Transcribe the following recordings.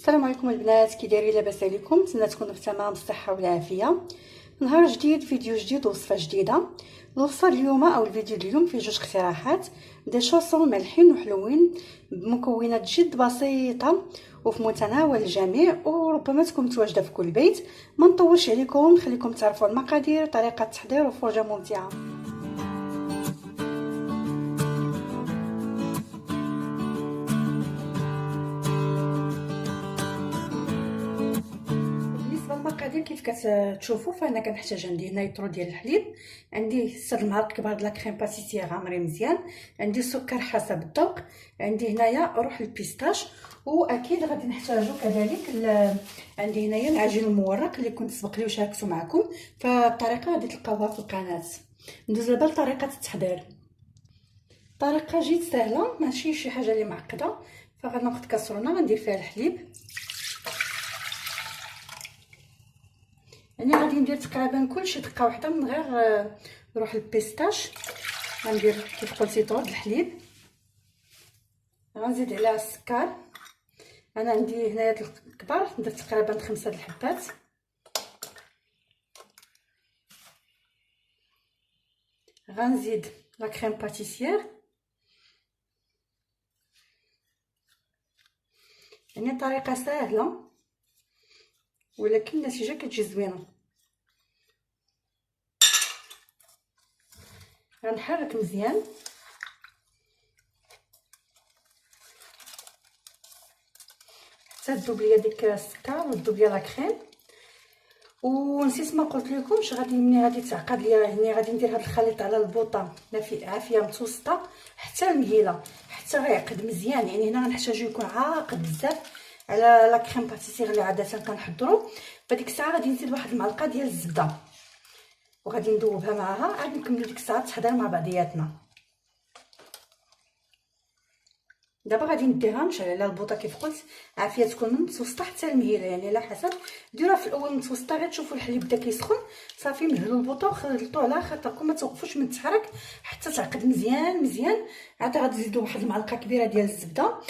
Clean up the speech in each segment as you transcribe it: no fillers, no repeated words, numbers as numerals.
السلام عليكم البنات، كي دايرين؟ لاباس عليكم؟ نتمنى تكونوا بتمام بالصحه والعافيه. نهار جديد، فيديو جديد، وصفه جديده. الوصفه اليوم او الفيديو اليوم فيه جوج اقتراحات دي شوصون مالحين وحلوين بمكونات جد بسيطه وفي متناول الجميع، وربما تكون متواجده في كل بيت. ما نطولش عليكم، نخليكم تعرفوا المقادير، طريقه التحضير وفرجه ممتعه. المقادير كيف كتشوفوا، فانا كنحتاج عندي هنا يطرو ديال الحليب، عندي 6 المعالق كبار د لا كريم باتيسير غامرين مزيان، عندي السكر حسب الذوق، عندي هنايا روح البيستاش، واكيد غادي نحتاجو كذلك عندي هنايا العجين المورق اللي كنت سبق لي وشاركته معكم. فالطريقه غادي تلقاوها في القناه. ندوز دابا لطريقه التحضير. طريقه جد سهله، ماشي شي حاجه اللي معقده. فغناخذ كاسرونه غندير فيها الحليب، يعني غادي ندير تقريبا كلشي دقه واحده من غير روح البيستاش. غندير كيف قلت يطرد الحليب، غنزيد عليها السكر. انا عندي هنايا الكبار درت تقريبا 5 د الحبات. غنزيد لا كريم باتيسير، يعني طريقه سهله ولكن النتيجه كتجي زوينه. غنحرك مزيان حتى تذوب ليا ديك السكر وتذوب ليا لا كريم. ونسيت ما قلت لكمش، غادي ملي غادي تعقد ليا هنا غادي ندير هذا الخليط على البوطه عافيه متوسطه حتى المهيله، حتى غيعقد مزيان. يعني هنا غنحتاجو يكون عاقد بزاف على لا كريم باتيسير اللي عاده كنحضروا. فديك الساعه غادي نزيد واحد المعلقه ديال الزبده وغادي ندوبها معاها، عاد نكملوا ديك الساعه التحضير مع بعضياتنا. دابا غادي نديرها نشعل على البوطه كيف قلت عافيه تكون من متوسطه حتى المهيله، يعني على حسب. ديروها في الاول متوسطه، غير تشوفوا الحليب بدا كيسخن صافي مهلوا البوطه وخلطوه على خاطركم، ما توقفوش من التحرك حتى تعقد مزيان مزيان. عاد غادي تزيدوا واحد المعلقه كبيره ديال الزبده،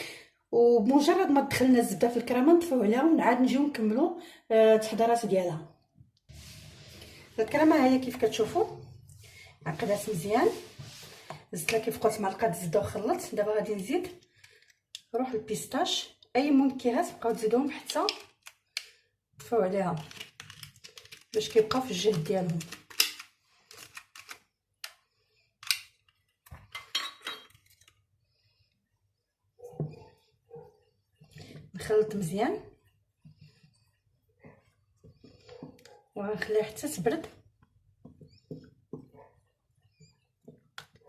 وبمجرد ما دخلنا الزبده في الكريمه نطفيو عليها ونعاد نجيو نكملوا التحضيرات ديالها. الكريمه هي كيف كتشوفوا عقدات مزيان. زدت لها كيف قلت معلقه الزبده وخلطت. دابا غادي نزيد روح البيستاش، اي منكهات بقاو تزيدوهم حتى طفيو عليها باش كيبقاو في الجهد ديالهم. نخلط مزيان وغنخليها حتى تبرد،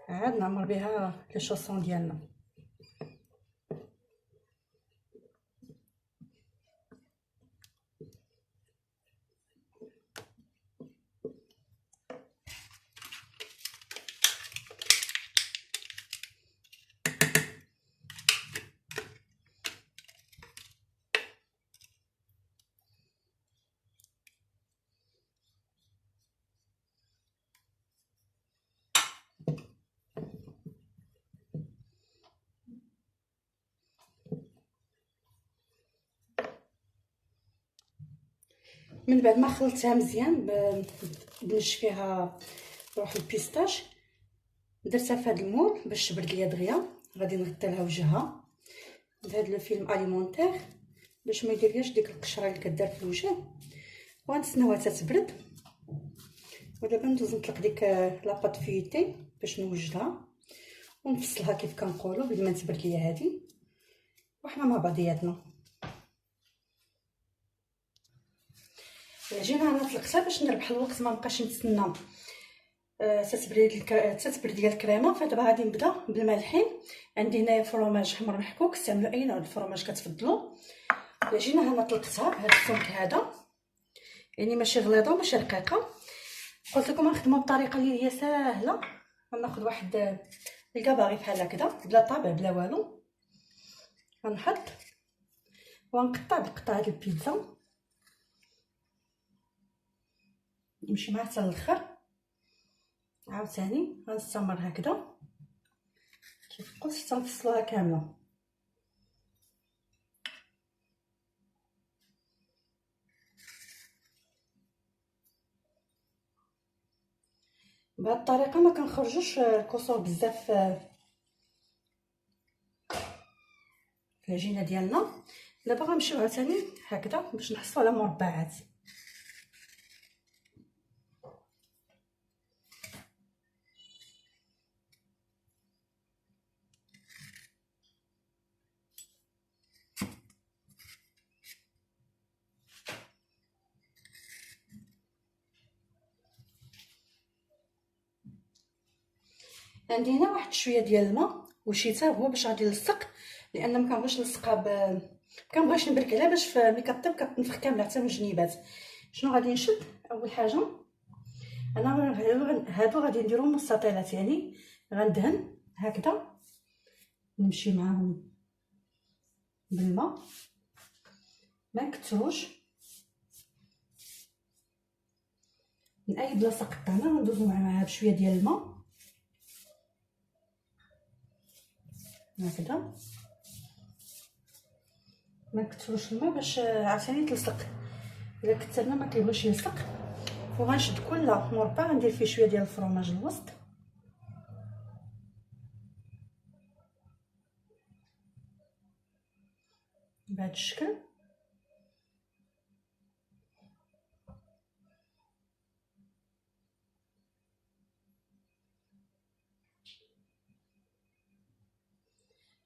عاد نعمر بها لي شوصون ديالنا. من بعد ما خلطتها مزيان بنشف فيها روح البيستاش، درتها في هذا المول باش تبرد ليا دغيا. غادي نغطي لها وجهها بهذا الفيلم اليمونتير باش ما يديرلياش ديك القشره اللي كدار في الوجه، ونستناوها حتى تبرد. ودابا ندوز نطلق ديك لاباط فيتي باش نوجدها ونفصلها كيف كنقولوا بلي ما تبرد ليا هذه، وحنا مع بعضياتنا. العجينه انا طلقتها باش نربح الوقت، ما بقاش نتسنى تتبرد ديال الكريمه. فدابا غادي نبدا بالمالحين. عندي هنايا فرماج حمر محكوك، استعملوا اي نوع د الفرماج كتفضلوا. العجينه انا طلقتها بهذا السمك هذا، يعني ماشي غليظه وماشي رقيقه. قلت لكم غنخدموا بطريقه اللي هي ساهله. غناخذ واحد الكاباري بحال هكذا بلا طابع بلا والو، غنحط ونقطع بقطع د البيتزا، نمشي معاه حتى الاخر. عاوتاني غنستمر هكذا كيف قلت حتى نفصلوها كامله. بهذه الطريقه ما كنخرجوش الكسور بزاف في العجينه ديالنا. دابا غنمشيو عاوتاني هكذا باش نحصلوا على مربعات. عندي هنا واحد شويه ديال الماء وشي حتى هو باش غادي نلصق، لان ما كنبغيش نلصقها كنبغيش نبرك عليها باش ملي كطيب كتنفخ كامله حتى من الجنيبات. شنو غادي نشد؟ اول حاجه انا هادو غادي نديرهم مستطيلات، يعني غندهن هكذا، نمشي معاهم بالماء ما نكثروش. من اي بلاصه قطعنا غندوزو معاها بشويه ديال الماء هكذا، ما نكثروش الماء باش عاوتاني تلصق. الا كثرنا ما كيبغيش يلصق. وغنشد كل مربع غندير فيه شويه ديال الفرماج الوسط بهذا الشكل.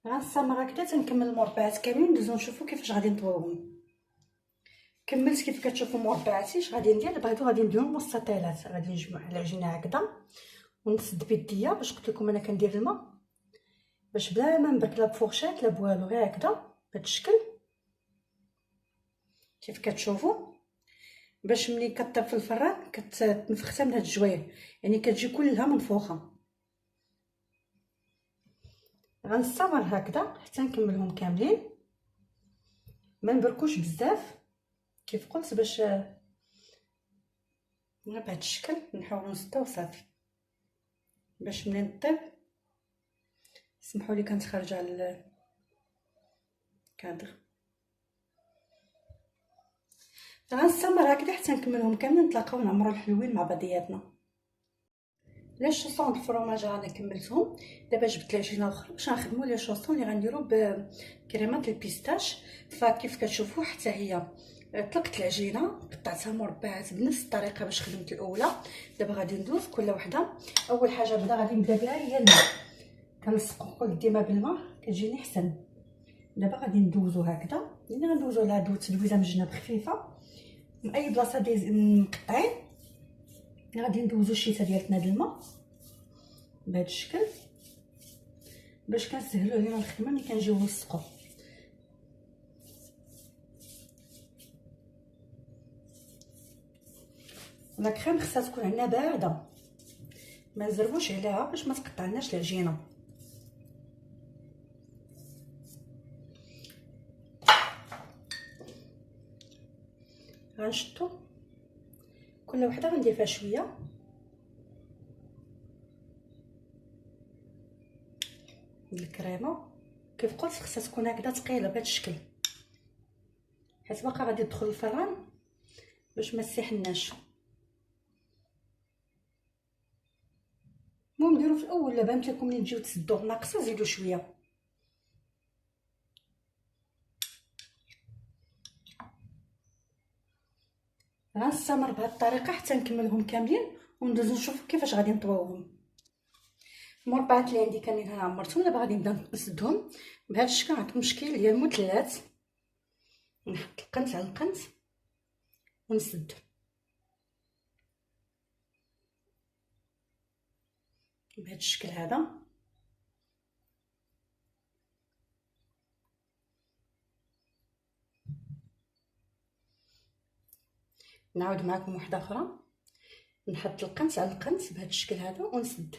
غنستمر هكذا تنكمل المربعات كاملين، ندوزو نشوفو كيفاش غادي نطويوهم. كملت كيف كتشوفوا مربعاتي. اش غادي ندير دابا؟ هادو غادي نديرهم مستطيلات، غادي نجمع العجينه هكذا ونسد بيديا باش قلت لكم انا كندير الماء باش بلا ما نبرك لا بفورشات لا بوالو، غير هكذا بهذا الشكل كيف كتشوفوا، باش ملي كطيب في الفران كتنفخ حتى من هاد الجوايه، يعني كتجي كلها منفوخه. غنستمر هكذا حتى نكملهم كاملين، ما نبركوش بزاف كيف قلت، باش بهذا الشكل نحاولوا نسدو وصافي. باش ملي نطيب سمحوا لي كنت خارجه على الكادر. غنستمر هكذا حتى نكملهم كاملين، نتلاقاو نعمروا الحلوين مع بعضياتنا. لي شوصون الفرماج انا كملتهم. دابا جبت العجينه الاخرى باش نخدموا لي شوصون اللي غنديروا بكريمه البيستاش. فكيف كتشوفوا حتى هي طلقت العجينه قطعتها مربعات بنفس الطريقه باش خدمت الاولى. دابا غادي ندوز كل وحده. اول حاجه غادي نبدا بها هي الماء، كنلصقو ديما بالماء كتجيني حسن. دابا غادي ندوزو هكذا، يعني غندوزو على تدويزه من الجناب خفيفه من اي بلاصه مقطعين. غادي ندوزو الشيته ديالتنا د الماء بهذا الشكل باش كنسهلوا علينا الخدمه ملي كنجيو نلصقو. لا كريم خصها تكون عندنا بارده، ما نزربوش عليها باش ما تقطعناش العجينه. غنشطو كل وحده غندير فيها شويه الكريمه. كيف قلت خصها تكون هكذا ثقيله بهذا الشكل، حيت باقا غادي تدخل الفران باش ما تسيحناش. المهم ديروا في الاول، لا بانت لكم ملي تجيو تسدوه ناقصه زيدوا شويه. غنستمر بهذه الطريقه حتى نكملهم كاملين وندوزو نشوفوا كيفاش غادي نطويوهم. المربعات اللي عندي كاملين انا عمرتهم. دابا غادي نبدا نسدهم بهذا الشكل. عندكم شكل ديال مثلثات، نحط القنت على القنت ونسد بهذا الشكل هذا. نعاود معكم واحده اخرى، نحط القنت على القنت بهذا الشكل هذا ونسد.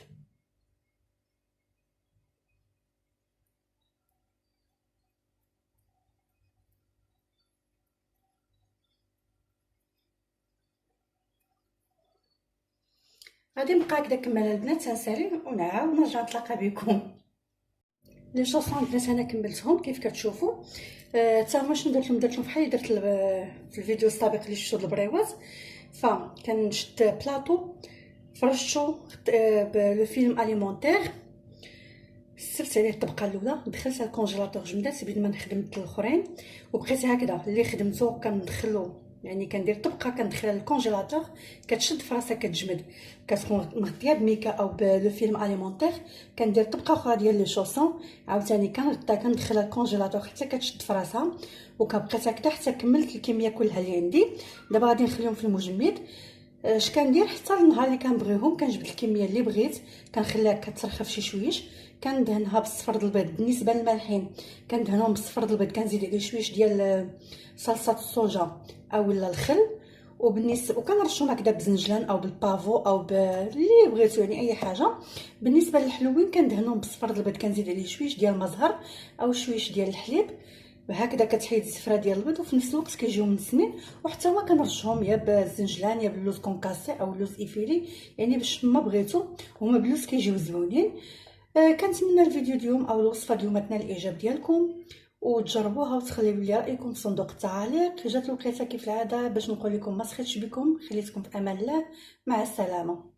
غادي نبقى هكذا كمل البنات تنسالي ونعاود نرجع نتلاقى بكم. لي شوصون البنات انا كملتهم كيف كتشوفوا. حتى هما شنو درت لهم بحال اللي درت في الفيديو السابق اللي شفتوا البريوات. فكنشد بلاطو فرشتو لو فيلم اليمونتير، سرت عليه الطبقه الاولى، دخلتها الكونجيلاتور جمدات بين ما خدمت الاخرين، وبقيت هكذا اللي خدمته كندخلو يعني كندير طبقه كندخلها للكونجيلاتور، كتشد فراسها كتجمد، كتكون مغطيه بميكا او بلو فيلم اليمونتير، كندير طبقه اخرى ديال لي شوسون عاوتاني كنغطيها كندخلها للكونجيلاتور حتى كتشد فراسها، وكبقيت هكذا حتى كملت الكميه كلها اللي عندي. دابا غادي نخليهم في المجمد. اش كندير حتى النهار اللي كنبغيهم كنجبد الكميه اللي بغيت، كنخليها كترخف شي شويش، كندهنها بالصفر د البيض. بالنسبه للمالحين كندهنهم بالصفر د البيض، كنزيد عليه شويش ديال صلصه الصوجا اولا الخل، وبالنسبه وكنرشهم هكذا بزنجلان او بالبافو او اللي بغيتو يعني اي حاجه. بالنسبه للحلوين كندهنهم بالصفر د البيض، كنزيد عليه شويش ديال المزهر او شويش ديال الحليب، هكذا كتحيد الزفره ديال البيض وفي نفس الوقت كيجيو منسمين. وحتى هما كنرشهم يا بالزنجلان يا باللوز كونكاسي او اللوز ايفيلي، يعني باش ما بغيتو، هما باللوز كيجيو زوينين. كنتمنى الفيديو اليوم او الوصفه اليوم تنال الاعجاب ديالكم، وتجربوها وتخليو لي رايكم في صندوق التعاليق. جات الوقيته كيف العاده باش نقول لكم ما سخيتش بكم، خليتكم في امان الله، مع السلامه.